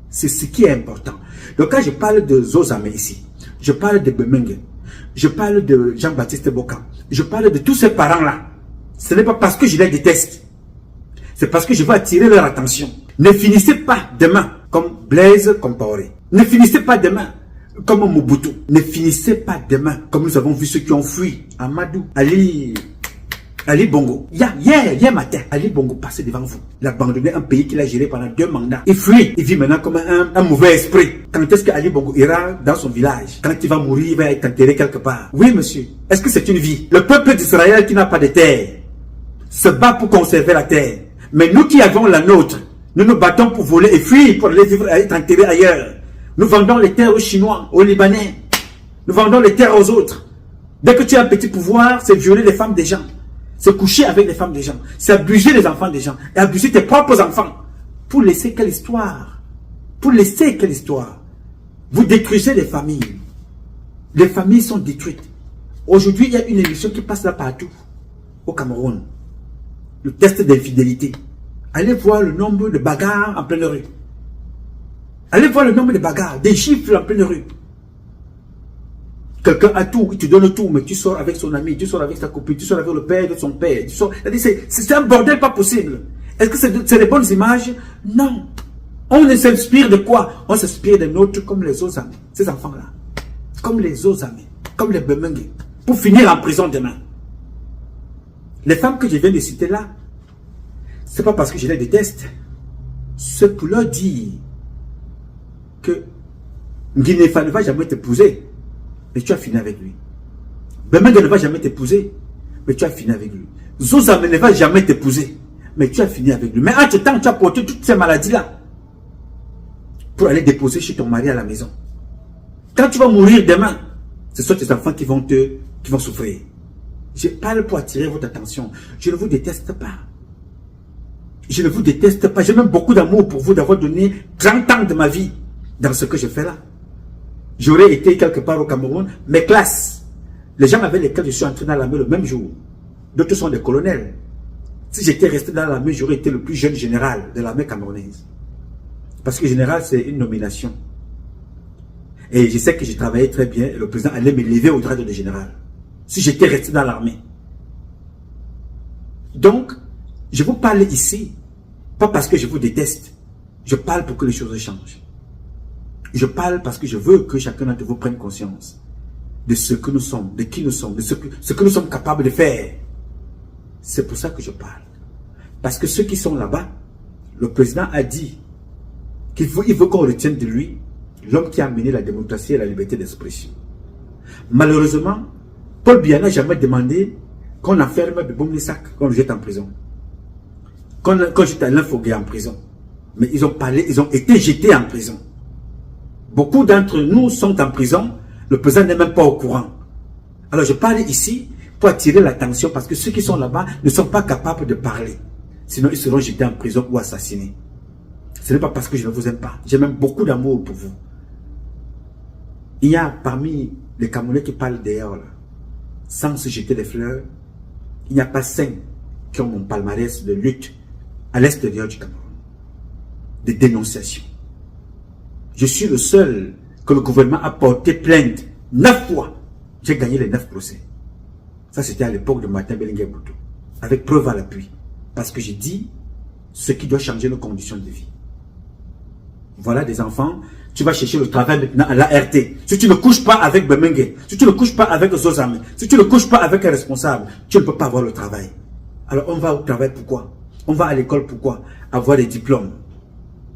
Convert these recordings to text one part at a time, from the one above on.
C'est ce qui est important. Donc quand je parle de Zozame ici, je parle de Bemenge, je parle de Jean-Baptiste Boka, je parle de tous ces parents-là. Ce n'est pas parce que je les déteste. C'est parce que je veux attirer leur attention. Ne finissez pas demain comme Blaise Compaoré. Ne finissez pas demain comme Mobutu. Ne finissez pas demain comme nous avons vu ceux qui ont fui. Amadou, Ali Bongo. Hier matin, Ali Bongo passait devant vous. Il a abandonné un pays qu'il a géré pendant 2 mandats. Il fuit. Il vit maintenant comme un mauvais esprit. Quand est-ce que Ali Bongo ira dans son village? Quand il va mourir, il va être enterré quelque part. Oui, monsieur. Est-ce que c'est une vie? Le peuple d'Israël qui n'a pas de terre se bat pour conserver la terre. Mais nous qui avons la nôtre, nous nous battons pour voler et fuir, pour aller vivre, être enterrés ailleurs. Nous vendons les terres aux Chinois, aux Libanais. Nous vendons les terres aux autres. Dès que tu as un petit pouvoir, c'est violer les femmes des gens. C'est coucher avec les femmes des gens. C'est abuser les enfants des gens. Et abuser tes propres enfants. Pour laisser quelle histoire? Pour laisser quelle histoire? Vous détruisez les familles. Les familles sont détruites. Aujourd'hui, il y a une émission qui passe là partout. Au Cameroun. Le test d'infidélité. Allez voir le nombre de bagarres en pleine rue. Allez voir le nombre de bagarres, des chiffres en pleine rue. Quelqu'un a tout, il te donne tout, mais tu sors avec son ami, tu sors avec sa copine, tu sors avec le père de son père. C'est un bordel pas possible. Est-ce que c'est des bonnes images? Non. On s'inspire de quoi? On s'inspire de nôtres comme les autres amis. Ces enfants-là. Comme les autres amis. Comme les Bemenge. Pour finir en prison demain. Les femmes que je viens de citer là, c'est pas parce que je les déteste. C'est pour leur dire que Guinéfa ne va jamais t'épouser, mais tu as fini avec lui. Bemenge ne va jamais t'épouser, mais tu as fini avec lui. Zozame ne va jamais t'épouser, mais tu as fini avec lui. Mais entre-temps, tu as porté toutes ces maladies-là pour aller déposer chez ton mari à la maison. Quand tu vas mourir demain, ce sont tes enfants qui vont souffrir. Je parle pour attirer votre attention. Je ne vous déteste pas. Je ne vous déteste pas. J'ai même beaucoup d'amour pour vous d'avoir donné 30 ans de ma vie dans ce que je fais là. J'aurais été quelque part au Cameroun. Mes classes, les gens avec lesquels je suis entré dans l'armée le même jour, d'autres sont des colonels. Si j'étais resté dans l'armée, j'aurais été le plus jeune général de l'armée camerounaise. Parce que général, c'est une nomination. Et je sais que j'ai travaillé très bien et le président allait me lever au grade de général. Si j'étais resté dans l'armée. Donc, je vous parle ici, pas parce que je vous déteste. Je parle pour que les choses changent. Je parle parce que je veux que chacun d'entre vous prenne conscience de ce que nous sommes, de qui nous sommes, de ce que nous sommes capables de faire. C'est pour ça que je parle. Parce que ceux qui sont là-bas, le président a dit qu'il veut qu'on retienne de lui l'homme qui a amené la démocratie et la liberté d'expression. Malheureusement, Paul Biya n'a jamais demandé qu'on enferme Beboum Lissac, qu'on le jette en prison. Qu'on jette Alain Fogué en prison. Mais ils ont parlé, ils ont été jetés en prison. Beaucoup d'entre nous sont en prison, le président n'est même pas au courant. Alors je parle ici pour attirer l'attention parce que ceux qui sont là-bas ne sont pas capables de parler. Sinon ils seront jetés en prison ou assassinés. Ce n'est pas parce que je ne vous aime pas. J'ai même beaucoup d'amour pour vous. Il y a parmi les Camerounais qui parlent d'ailleurs là, sans se jeter des fleurs, il n'y a pas 5 qui ont mon palmarès de lutte à l'extérieur du Cameroun, de dénonciation. Je suis le seul que le gouvernement a porté plainte 9 fois. J'ai gagné les 9 procès. Ça c'était à l'époque de Martin Bellinguer Boutou, avec preuve à l'appui. Parce que j'ai dit ce qui doit changer nos conditions de vie. Voilà des enfants. Tu vas chercher le travail maintenant à l'ART. Si tu ne couches pas avec Bemenge, si tu ne couches pas avec Zozame, si tu ne couches pas avec un responsable, tu ne peux pas avoir le travail. Alors on va au travail pourquoi? On va à l'école pourquoi? Avoir des diplômes.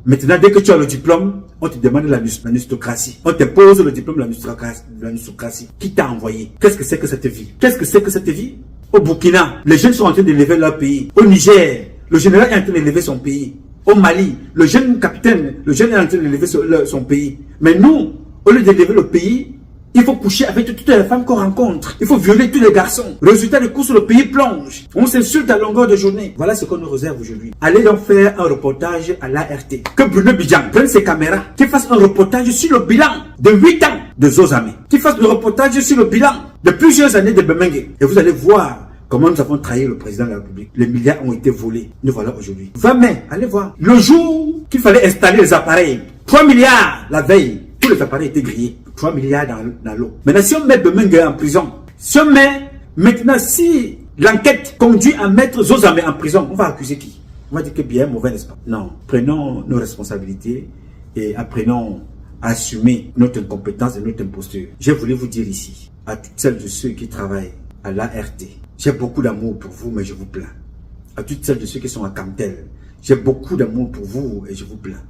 Maintenant, dès que tu as le diplôme, on te demande l'aristocratie. On t'impose le diplôme de l'aristocratie. Qui t'a envoyé? Qu'est-ce que c'est que cette vie? Qu'est-ce que c'est que cette vie? Au Burkina, les jeunes sont en train d'élever leur pays. Au Niger, le général est en train d'élever son pays. Au Mali, le jeune capitaine, le jeune est en train d'élever son pays. Mais nous, au lieu d'élever le pays, il faut coucher avec toutes les femmes qu'on rencontre. Il faut violer tous les garçons. Résultat de course, le pays plonge. On s'insulte à longueur de journée. Voilà ce qu'on nous réserve aujourd'hui. Allez donc faire un reportage à l'ART. Que Bruno Bidjan prenne ses caméras, qu'il fasse un reportage sur le bilan de 8 ans de Zozame. Qu'il fasse le reportage sur le bilan de plusieurs années de Bemenge. Et vous allez voir comment nous avons trahi le président de la République. Les milliards ont été volés. Nous voilà aujourd'hui. 20 mai, allez voir. Le jour qu'il fallait installer les appareils. 3 milliards la veille. Tous les appareils étaient grillés. 3 milliards dans l'eau. Maintenant, si on met Domingue en prison, si on met, maintenant, si l'enquête conduit à mettre Zozame en prison, on va accuser qui? On va dire que bien mauvais, n'est-ce pas? Non. Prenons nos responsabilités et apprenons à assumer notre incompétence et notre imposture. Je voulais vous dire ici, à toutes celles de ceux qui travaillent à l'ART, j'ai beaucoup d'amour pour vous, mais je vous plains. À toutes celles de ceux qui sont à Camtel, j'ai beaucoup d'amour pour vous et je vous plains.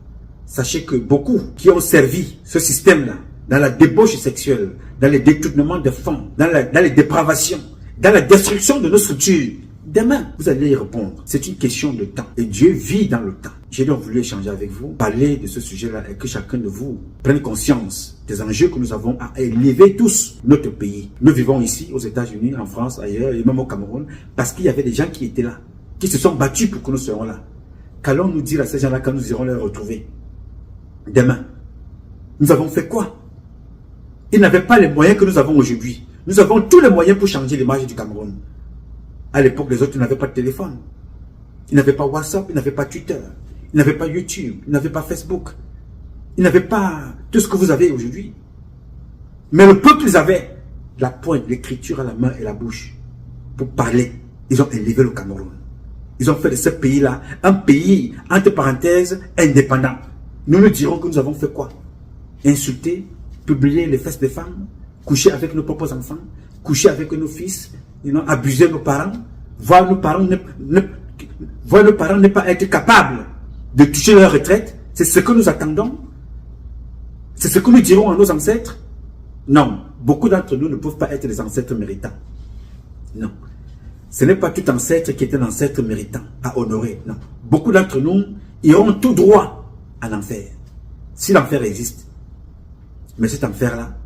Sachez que beaucoup qui ont servi ce système-là, dans la débauche sexuelle, dans les détournements de fonds, dans les dépravations, dans la destruction de nos structures, demain, vous allez y répondre. C'est une question de temps. Et Dieu vit dans le temps. J'ai donc voulu échanger avec vous, parler de ce sujet-là et que chacun de vous prenne conscience des enjeux que nous avons à élever tous notre pays. Nous vivons ici, aux États-Unis, en France, ailleurs, et même au Cameroun, parce qu'il y avait des gens qui étaient là, qui se sont battus pour que nous soyons là. Qu'allons-nous dire à ces gens-là quand nous irons les retrouver demain? Nous avons fait quoi? Ils n'avaient pas les moyens que nous avons aujourd'hui. Nous avons tous les moyens pour changer l'image du Cameroun. À l'époque, les autres n'avaient pas de téléphone. Ils n'avaient pas WhatsApp, ils n'avaient pas Twitter, ils n'avaient pas YouTube, ils n'avaient pas Facebook. Ils n'avaient pas tout ce que vous avez aujourd'hui. Mais le peuple, ils avaient la pointe, l'écriture à la main et la bouche pour parler. Ils ont élevé le Cameroun. Ils ont fait de ce pays-là un pays, entre parenthèses, indépendant. Nous nous dirons que nous avons fait quoi? Insulter, publier les fesses des femmes, coucher avec nos propres enfants, coucher avec nos fils, abuser nos parents, voir nos parents ne pas être capables de toucher leur retraite. C'est ce que nous attendons. C'est ce que nous dirons à nos ancêtres. Non, beaucoup d'entre nous ne peuvent pas être des ancêtres méritants. Non. Ce n'est pas tout ancêtre qui est un ancêtre méritant à honorer. Non. Beaucoup d'entre nous iront tout droit à l'enfer. Si l'enfer existe. Mais cet enfer-là,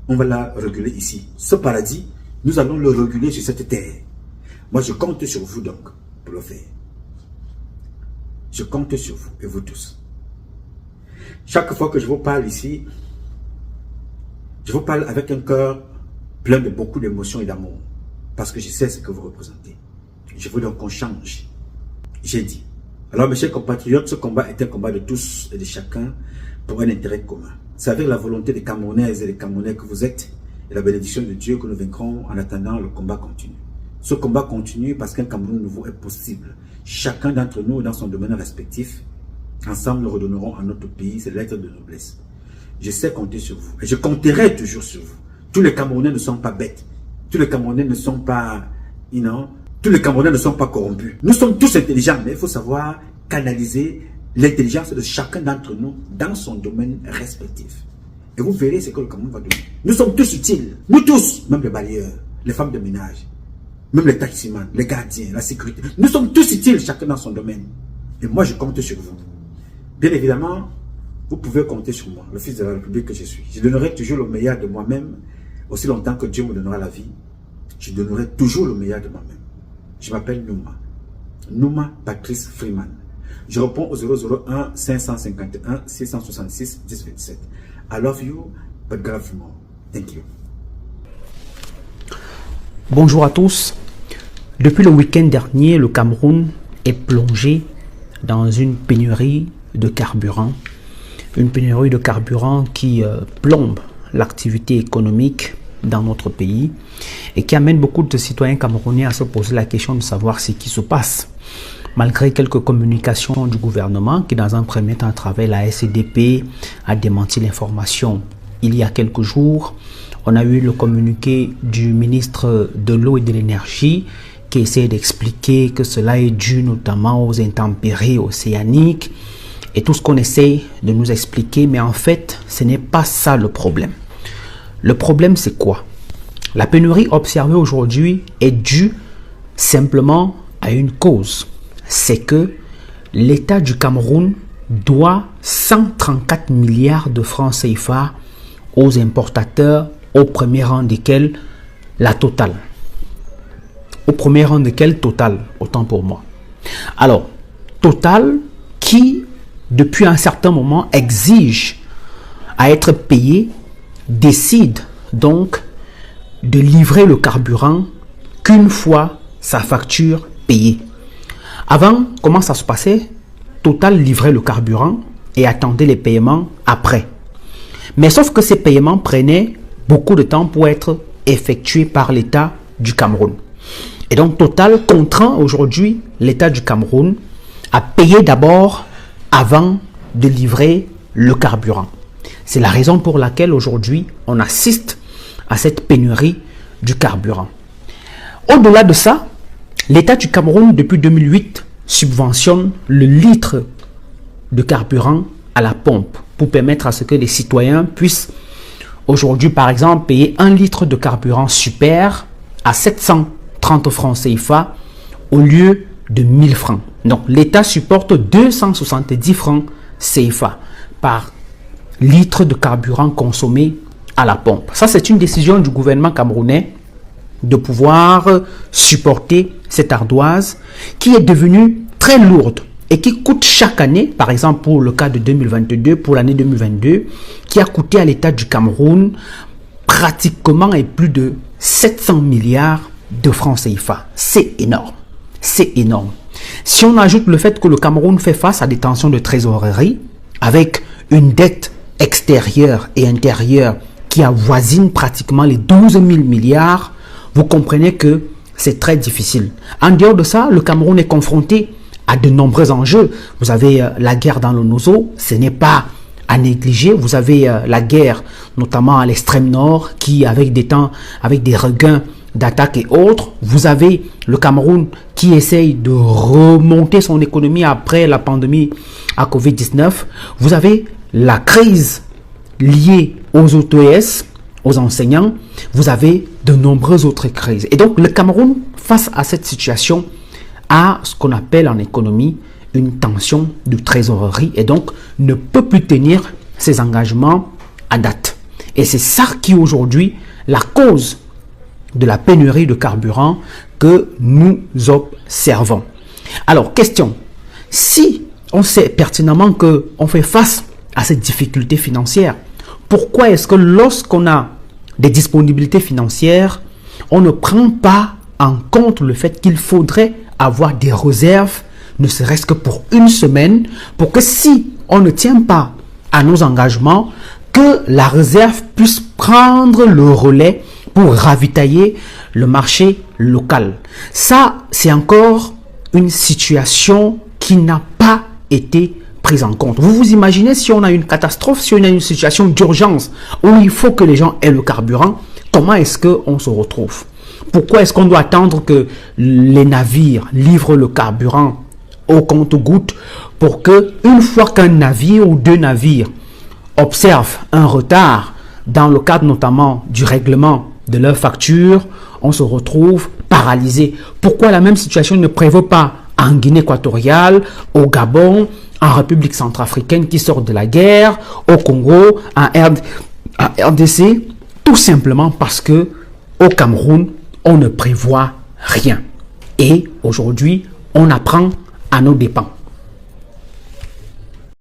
on va la réguler ici. Ce paradis, nous allons le réguler sur cette terre. Moi, je compte sur vous donc pour le faire. Je compte sur vous et vous tous. Chaque fois que je vous parle ici, je vous parle avec un cœur plein de beaucoup d'émotions et d'amour. Parce que je sais ce que vous représentez. Je veux donc qu'on change. J'ai dit. Alors, mes chers compatriotes, ce combat est un combat de tous et de chacun pour un intérêt commun. C'est avec la volonté des Camerounaises et des Camerounais que vous êtes et la bénédiction de Dieu que nous vaincrons. En attendant, le combat continue. Ce combat continue parce qu'un Cameroun nouveau est possible. Chacun d'entre nous dans son domaine respectif, ensemble nous redonnerons à notre pays ses lettres de noblesse. Je sais compter sur vous et je compterai toujours sur vous. Tous les Camerounais ne sont pas bêtes. Tous les Camerounais ne sont pas, tous les Camerounais ne sont pas corrompus. Nous sommes tous intelligents, mais il faut savoir canaliser l'intelligence de chacun d'entre nous dans son domaine respectif. Et vous verrez ce que le Cameroun va donner. Nous sommes tous utiles. Nous tous, même les balayeurs, les femmes de ménage, même les taximans, les gardiens, la sécurité. Nous sommes tous utiles, chacun dans son domaine. Et moi, je compte sur vous. Bien évidemment, vous pouvez compter sur moi, le fils de la République que je suis. Je donnerai toujours le meilleur de moi-même. Aussi longtemps que Dieu me donnera la vie, je donnerai toujours le meilleur de moi-même. Je m'appelle Nouma. Nouma Patrice Freeman. Je réponds au 001 551 666 1027. I love you, but God love you more. Thank you. Bonjour à tous. Depuis le week-end dernier, le Cameroun est plongé dans une pénurie de carburant. Une pénurie de carburant qui plombe l'activité économique dans notre pays et qui amène beaucoup de citoyens camerounais à se poser la question de savoir ce qui se passe. Malgré quelques communications du gouvernement qui dans un premier temps à travers la SCDP a démenti l'information il y a quelques jours, on a eu le communiqué du ministre de l'eau et de l'énergie qui essaie d'expliquer que cela est dû notamment aux intempéries océaniques et tout ce qu'on essaie de nous expliquer, mais en fait ce n'est pas ça le problème. Le problème, c'est quoi? La pénurie observée aujourd'hui est due simplement à une cause. C'est que l'État du Cameroun doit 134 milliards de francs CFA aux importateurs, au premier rang desquels la Total. Au premier rang desquels Total, autant pour moi. Alors, Total qui, depuis un certain moment, exige à être payé, décide donc de livrer le carburant qu'une fois sa facture payée. Avant, comment ça se passait? Total livrait le carburant et attendait les paiements après. Mais sauf que ces paiements prenaient beaucoup de temps pour être effectués par l'État du Cameroun. Et donc Total contraint aujourd'hui l'État du Cameroun à payer d'abord avant de livrer le carburant. C'est la raison pour laquelle aujourd'hui on assiste à cette pénurie du carburant. Au-delà de ça, l'État du Cameroun depuis 2008 subventionne le litre de carburant à la pompe pour permettre à ce que les citoyens puissent aujourd'hui par exemple payer 1 litre de carburant super à 730 francs CFA au lieu de 1000 francs. Donc l'État supporte 270 francs CFA par litre de carburant consommé à la pompe. Ça, c'est une décision du gouvernement camerounais de pouvoir supporter cette ardoise qui est devenue très lourde et qui coûte chaque année, par exemple pour le cas de 2022, pour l'année 2022, qui a coûté à l'État du Cameroun pratiquement et plus de 700 milliards de francs CFA. C'est énorme. C'est énorme. Si on ajoute le fait que le Cameroun fait face à des tensions de trésorerie avec une dette extérieure et intérieure qui avoisine pratiquement les 12 000 milliards, vous comprenez que c'est très difficile. En dehors de ça, le Cameroun est confronté à de nombreux enjeux. Vous avez la guerre dans le Nozo, ce n'est pas à négliger. Vous avez la guerre, notamment à l'extrême nord, qui avec des regains d'attaques et autres. Vous avez le Cameroun qui essaye de remonter son économie après la pandémie à Covid-19. Vous avez la crise liée aux OTS, aux enseignants. Vous avez de nombreuses autres crises. Et donc, le Cameroun, face à cette situation, a ce qu'on appelle en économie une tension de trésorerie et donc ne peut plus tenir ses engagements à date. Et c'est ça qui aujourd'hui la cause de la pénurie de carburant que nous observons. Alors, question, si on sait pertinemment qu'on fait face à cette difficulté financière, pourquoi est-ce que lorsqu'on a des disponibilités financières, on ne prend pas en compte le fait qu'il faudrait avoir des réserves, ne serait-ce que pour une semaine, pour que si on ne tient pas à nos engagements, que la réserve puisse prendre le relais pour ravitailler le marché local. Ça, c'est encore une situation qui n'a pas été prise en compte. Vous vous imaginez si on a une catastrophe, si on a une situation d'urgence où il faut que les gens aient le carburant, comment est-ce qu'on se retrouve? Pourquoi est-ce qu'on doit attendre que les navires livrent le carburant au compte-gouttes pour que, une fois qu'un navire ou deux navires observent un retard dans le cadre notamment du règlement de leur facture, on se retrouve paralysé? Pourquoi la même situation ne prévaut pas en Guinée équatoriale, au Gabon, en République centrafricaine qui sort de la guerre, au Congo, en RDC? Tout simplement parce que au Cameroun, on ne prévoit rien. Et aujourd'hui, on apprend à nos dépens.